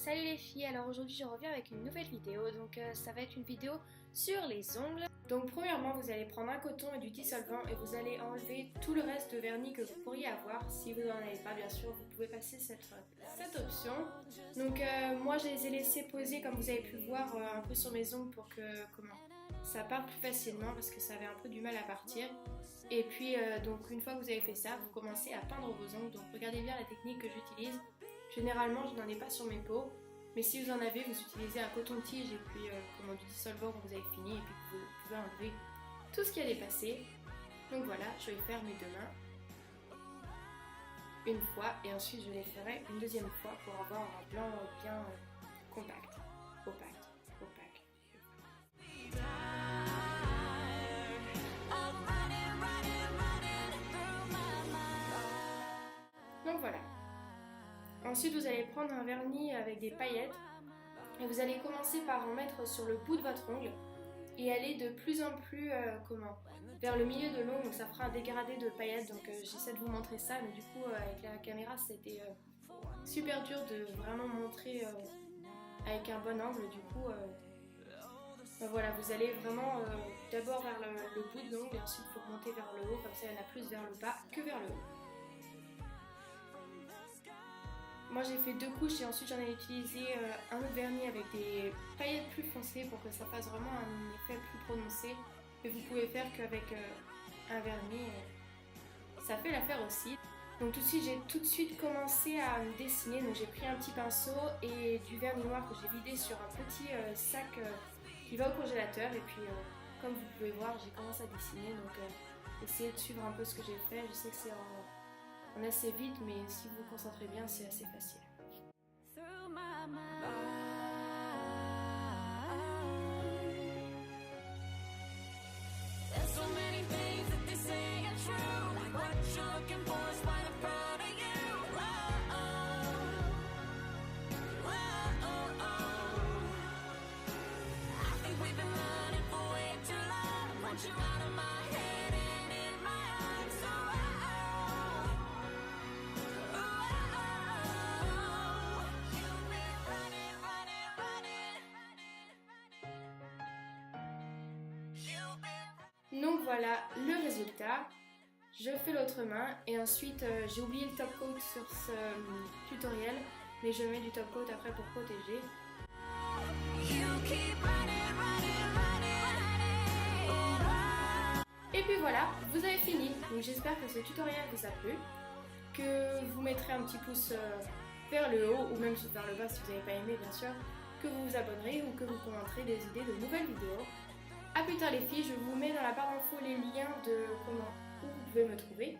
Salut les filles, alors aujourd'hui je reviens avec une nouvelle vidéo, donc ça va être une vidéo sur les ongles. Donc premièrement vous allez prendre un coton et du dissolvant et vous allez enlever tout le reste de vernis que vous pourriez avoir. Si vous n'en avez pas bien sûr vous pouvez passer cette option. Donc moi je les ai laissés poser comme vous avez pu voir un peu sur mes ongles pour que ça parte plus facilement parce que ça avait un peu du mal à partir. Et puis donc une fois que vous avez fait ça, vous commencez à peindre vos ongles. Donc regardez bien la technique que j'utilise. Généralement, je n'en ai pas sur mes peaux, mais si vous en avez, vous utilisez un coton-tige et puis du dissolvant quand vous avez fini, et puis vous pouvez enlever tout ce qui a dépassé. Donc voilà, je vais faire mes deux mains une fois, et ensuite je les ferai une deuxième fois pour avoir un blanc bien compact, opaque. Donc voilà. Ensuite, vous allez prendre un vernis avec des paillettes et vous allez commencer par en mettre sur le bout de votre ongle et aller de plus en plus vers le milieu de l'ongle. Donc ça fera un dégradé de paillettes. Donc j'essaie de vous montrer ça, mais du coup avec la caméra c'était super dur de vraiment montrer avec un bon angle. Du coup voilà, vous allez vraiment d'abord vers le bout de l'ongle et ensuite vous remontez vers le haut. Comme ça il y en a plus vers le bas que vers le haut. Moi j'ai fait deux couches et ensuite j'en ai utilisé un autre vernis avec des paillettes plus foncées pour que ça fasse vraiment un effet plus prononcé. Mais vous pouvez faire qu'avec un vernis, ça fait l'affaire aussi. Donc j'ai tout de suite commencé à me dessiner. Donc j'ai pris un petit pinceau et du vernis noir que j'ai vidé sur un petit sac qui va au congélateur. Et puis comme vous pouvez voir, j'ai commencé à dessiner. Donc essayez de suivre un peu ce que j'ai fait. Je sais que c'est en assez vite, mais si vous vous concentrez bien, c'est assez facile. Donc voilà le résultat. Je fais l'autre main et ensuite j'ai oublié le top coat sur ce tutoriel, mais je mets du top coat après pour protéger. Et puis voilà, vous avez fini. Donc j'espère que ce tutoriel vous a plu, que vous mettrez un petit pouce vers le haut ou même vers le bas si vous n'avez pas aimé bien sûr, que vous vous abonnerez ou que vous commenterez des idées de nouvelles vidéos. A plus tard les filles, je vous mets dans la barre d'infos les liens de où vous pouvez me trouver.